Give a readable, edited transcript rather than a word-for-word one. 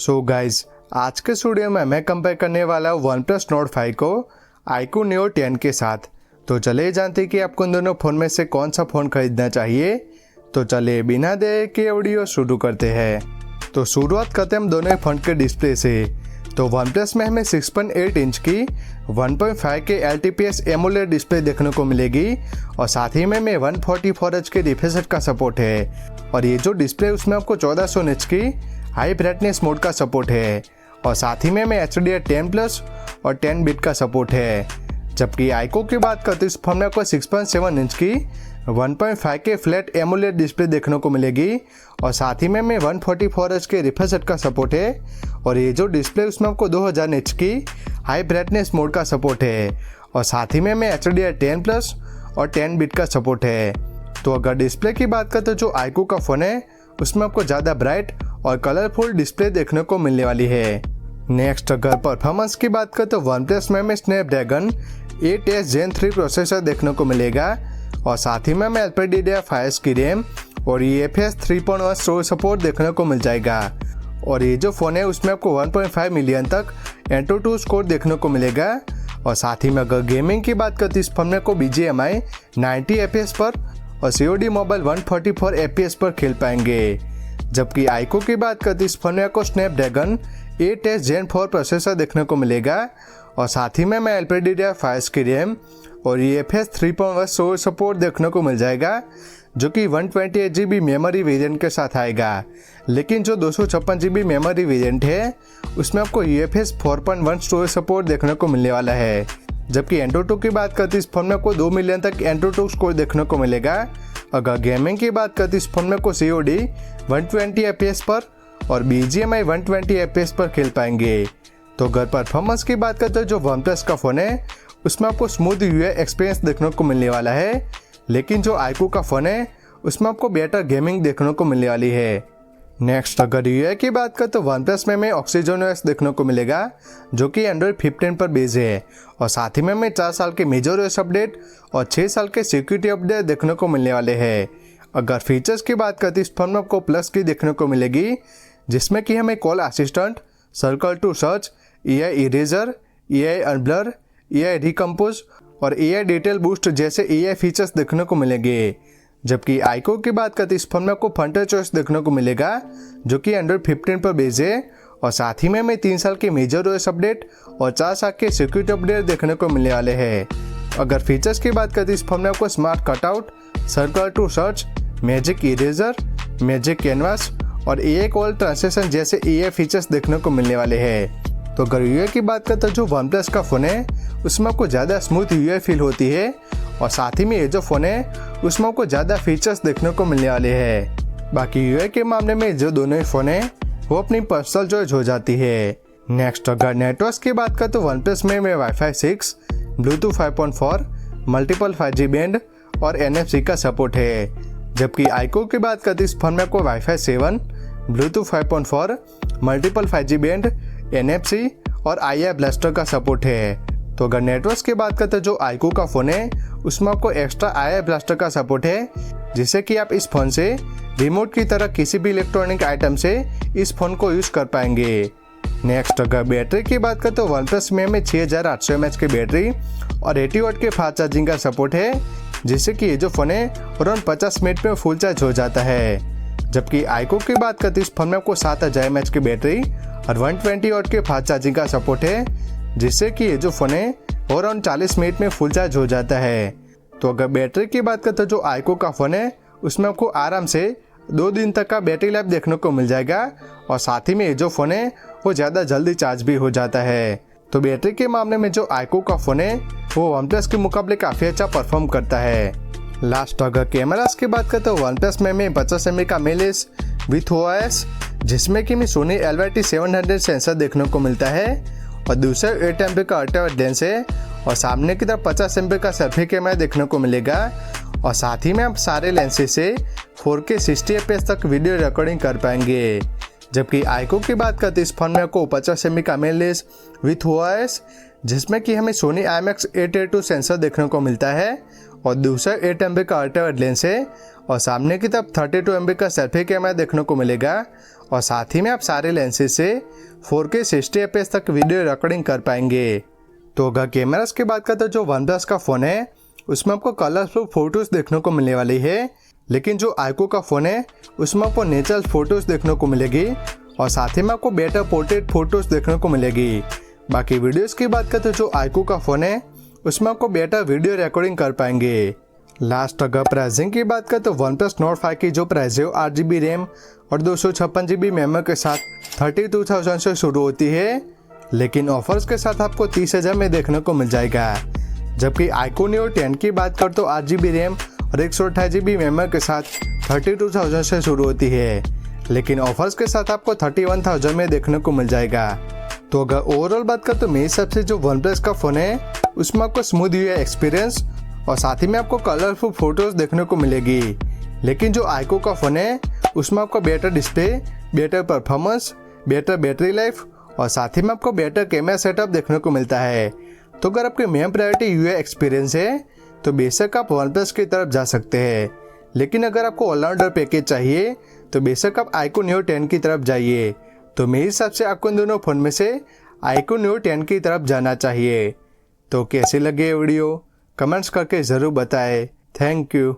So guys आज के studio में मैं कंपेयर करने वाला हूँ OnePlus Nord 5 को iQOO Neo 10 के साथ। तो चलिए जानते हैं कि आपको इन दोनों फ़ोन में से कौन सा फ़ोन खरीदना चाहिए। तो चलिए बिना देर के वीडियो शुरू करते हैं। तो शुरुआत करते हैं हम दोनों फ़ोन के डिस्प्ले से। तो OnePlus में हमें 6.8 इंच की 1.5 के LTPS AMOLED डिस्प्ले देखने को मिलेगी और साथ ही में 144Hz के रिफ्रेश रेट का सपोर्ट है। और ये जो डिस्प्ले उसमें आपको 1400 निट्स की हाई ब्राइटनेस मोड का सपोर्ट है और साथ ही में HDR10+ और 10 बिट का सपोर्ट है। जबकि iQOO की बात करते हैं इस फोन में आपको 6.7 इंच की 1.5 के फ्लैट AMOLED डिस्प्ले देखने को मिलेगी और साथ ही में 144Hz के रिफ्रेश रेट का सपोर्ट है। और ये जो डिस्प्ले उसमें आपको 2000 निट्स की हाई ब्राइटनेस मोड का सपोर्ट है और साथ ही में HDR10+ और 10 बिट का सपोर्ट है। तो अगर डिस्प्ले की बात करते तो जो iQOO का फ़ोन है उसमें आपको ज़्यादा ब्राइट और कलरफुल डिस्प्ले देखने को मिलने वाली है। नेक्स्ट अगर परफॉर्मेंस की बात करें तो OnePlus में हमें स्नैपड्रैगन 8S Gen 3 प्रोसेसर देखने को मिलेगा और साथ ही में हमें LPDDR5 की रैम और UFS 3.1 स्टोरेज सपोर्ट देखने को मिल जाएगा। और ये जो फ़ोन है उसमें आपको 1.5 मिलियन तक Antutu स्कोर देखने को मिलेगा। और साथ ही में अगर गेमिंग की बात करते इस फोन में आपको BGMI 90 FPS पर और COD मोबाइल 144 FPS पर खेल पाएंगे। जबकि iQOO की बात करते इस फोन में आपको स्नैपड्रैगन 8S Gen 4 प्रोसेसर देखने को मिलेगा और साथ ही में LPDDR5 की रैम और UFS 3.1 स्टोरेज सपोर्ट देखने को मिल जाएगा, जो कि 128 GB मेमोरी वेरिएंट के साथ आएगा। लेकिन जो 256 GB मेमोरी वेरिएंट है उसमें आपको UFS 4.1 स्टोरेज सपोर्ट देखने को मिलने वाला है। जबकि Antutu की बात करते इस फोन में आपको 2 मिलियन तक Antutu स्कोर देखने को मिलेगा। अगर गेमिंग की बात करते इस फोन में आपको COD 120 FPS पर और BGMI 120 FPS पर खेल पाएंगे। तो अगर परफॉर्मेंस की बात करते हैं जो OnePlus का फ़ोन है उसमें आपको स्मूथ UI एक्सपीरियंस देखने को मिलने वाला है। लेकिन जो iQOO का फ़ोन है उसमें आपको बेटर गेमिंग देखने को मिलने वाली है। नेक्स्ट अगर UI की बात करें तो OnePlus में हमें OxygenOS देखने को मिलेगा, जो कि Android 15 पर बेस्ड है और साथ ही में हमें 4 साल के मेजरOS अपडेट और 6 साल के सिक्योरिटी अपडेट देखने को मिलने वाले हैं। अगर फीचर्स की बात करते इस फोन में आपको प्लस की देखने को मिलेगी, जिसमें कि हमें call assistant, circle to search, AI eraser, AI unblur, AI recompose और AI डिटेल बूस्ट जैसे AI फीचर्स देखने को मिलेंगे। जबकि iQOO की बात करते इस फोन में आपको फंटर चॉइस देखने को मिलेगा, जो कि Android 15 पर बेस्ड है और साथ ही में हमें 3 साल के मेजरOS अपडेट और 4 साल के सिक्योरिटी अपडेट देखने को मिलने वाले हैं। अगर फीचर्स की बात करते इस फोन में आपको smart cutout, circle to search, magic eraser, magic canvas और AI कॉल ट्रांसलेशन जैसे AI फीचर्स देखने को मिलने वाले हैं। तो अगर UI की बात करते जो OnePlus का फ़ोन है उसमें आपको ज़्यादा स्मूथ UI फील होती है और साथ ही में ये जो फ़ोन है उसमें आपको ज़्यादा फीचर्स देखने को मिलने वाले हैं। बाकी UI के मामले में जो दोनों ही फ़ोन है वो अपनी पर्सनल चॉइस हो जाती है। नेक्स्ट अगर नेटवर्क की बात करें तो OnePlus में Wi-Fi 6, Bluetooth 5.4, multiple 5G band और NFC का सपोर्ट है। जबकि iQOO की बात करते इस फोन में आपको Wi-Fi 7, Bluetooth 5.4, multiple 5G band, NFC और IR ब्लास्टर का सपोर्ट है। तो अगर नेटवर्क की बात करते जो iQOO का फ़ोन है उसमें आपको एक्स्ट्रा IR ब्लास्टर का सपोर्ट है, जिससे कि आप इस फ़ोन से रिमोट की तरह किसी भी इलेक्ट्रॉनिक आइटम से इस फ़ोन को यूज़ कर पाएंगे। नेक्स्ट अगर बैटरी की बात करें तो OnePlus में हमें 6800 mAh की बैटरी और 80 वाट के फास्ट चार्जिंग का सपोर्ट है, जिससे कि ये जो फ़ोन है अराउंड 50 मिनट में फुल चार्ज हो जाता है। जबकि iQOO की बात करते इस फोन में आपको 7000 mAh की बैटरी और 120 वाट के फास्ट चार्जिंग का सपोर्ट है, जिससे कि ये जो फ़ोन है अराउंड 40 मिनट में फुल चार्ज हो जाता है। तो अगर बैटरी की बात करते जो iQOO का फ़ोन है उसमें आपको आराम से 2 दिन तक का बैटरी लाइफ देखने को मिल जाएगा और साथ ही में ये जो फ़ोन है वो ज़्यादा जल्दी चार्ज भी हो जाता है। तो बैटरी के मामले में जो iQOO का फ़ोन है वो OnePlus के मुकाबले काफ़ी अच्छा परफॉर्म करता है। लास्ट अगर कैमरास की बात करें तो OnePlus में हमें 50 MP का मेलेस विथ OIS, जिसमें कि हमें सोनी LYT700 सेंसर देखने को मिलता है और दूसरा 8 MP का अल्ट्रा वाइड लेंस है और सामने की तरफ 50 MP का सेल्फी कैमरा देखने को मिलेगा और साथ ही में आप सारे लेंसेज से 4K 60 FPS तक वीडियो रिकॉर्डिंग कर पाएंगे। जबकि iQOO की बात करते इस फोन में आपको 50 MP का मेन लेंस विथ OIS, जिसमें कि हमें सोनी IMX882 सेंसर देखने को मिलता है और दूसरा 8 MP का अल्ट्रा वाइड लेंस है और सामने की तरफ 32 MP का सेल्फी कैमरा देखने को मिलेगा और साथ ही में आप सारे लेंसेज से 4K 60 fps तक वीडियो रिकॉर्डिंग कर पाएंगे। तो अगर कैमरास की बात करते हैं जो वन प्लस का फ़ोन है उसमें आपको कलरफुल फोटोज़ देखने को मिलने वाली है, लेकिन जो आईक्यू का फ़ोन है उसमें आपको नेचुरल फोटोज़ देखने को मिलेगी और साथ ही में आपको बेटर पोर्ट्रेट फोटोज़ देखने को मिलेगी। बाकी वीडियोस की बात करते हैं जो आईक्यू का फ़ोन है उसमें आपको बेटर वीडियो रिकॉर्डिंग कर पाएंगे। लास्ट अगर प्राइसिंग की बात करें तो वन प्लस नोट 5 की जो प्राइस है 8GB रैम और 256GB मेमोरी के साथ 32,000 से शुरू होती है, लेकिन ऑफर्स के साथ आपको 30,000 में देखने को मिल जाएगा। जबकि आईक्यू न्यू 10 की बात करें तो 8GB रैम और 128GB मेमोरी के साथ 32,000 से शुरू होती है, लेकिन ऑफर्स के साथ आपको 31,000 में देखने को मिल जाएगा। तो अगर ओवरऑल बात करें तो मेरे हिसाब से जो वन प्लस का फ़ोन है उसमें आपको स्मूथ यूआई एक्सपीरियंस और साथ ही में आपको कलरफुल फोटोज़ देखने को मिलेगी, लेकिन जो आईक्यू का फ़ोन है उसमें आपको better display, better performance, better battery life और साथ ही में आपको बेटर कैमरा सेटअप देखने को मिलता है। तो अगर आपकी मेन प्रायोरिटी यूआई एक्सपीरियंस है तो बेशक आप वन प्लस की तरफ जा सकते हैं, लेकिन अगर आपको ऑलराउंडर पैकेज चाहिए तो बेशक आप आईक्यू न्यू 10 की तरफ जाइए। तो मेरे हिसाब से आपको इन दोनों फ़ोन में से आईक्यू न्यू 10 की तरफ जाना चाहिए। तो कैसे लगे वीडियो कमेंट्स करके ज़रूर बताएं। Thank you.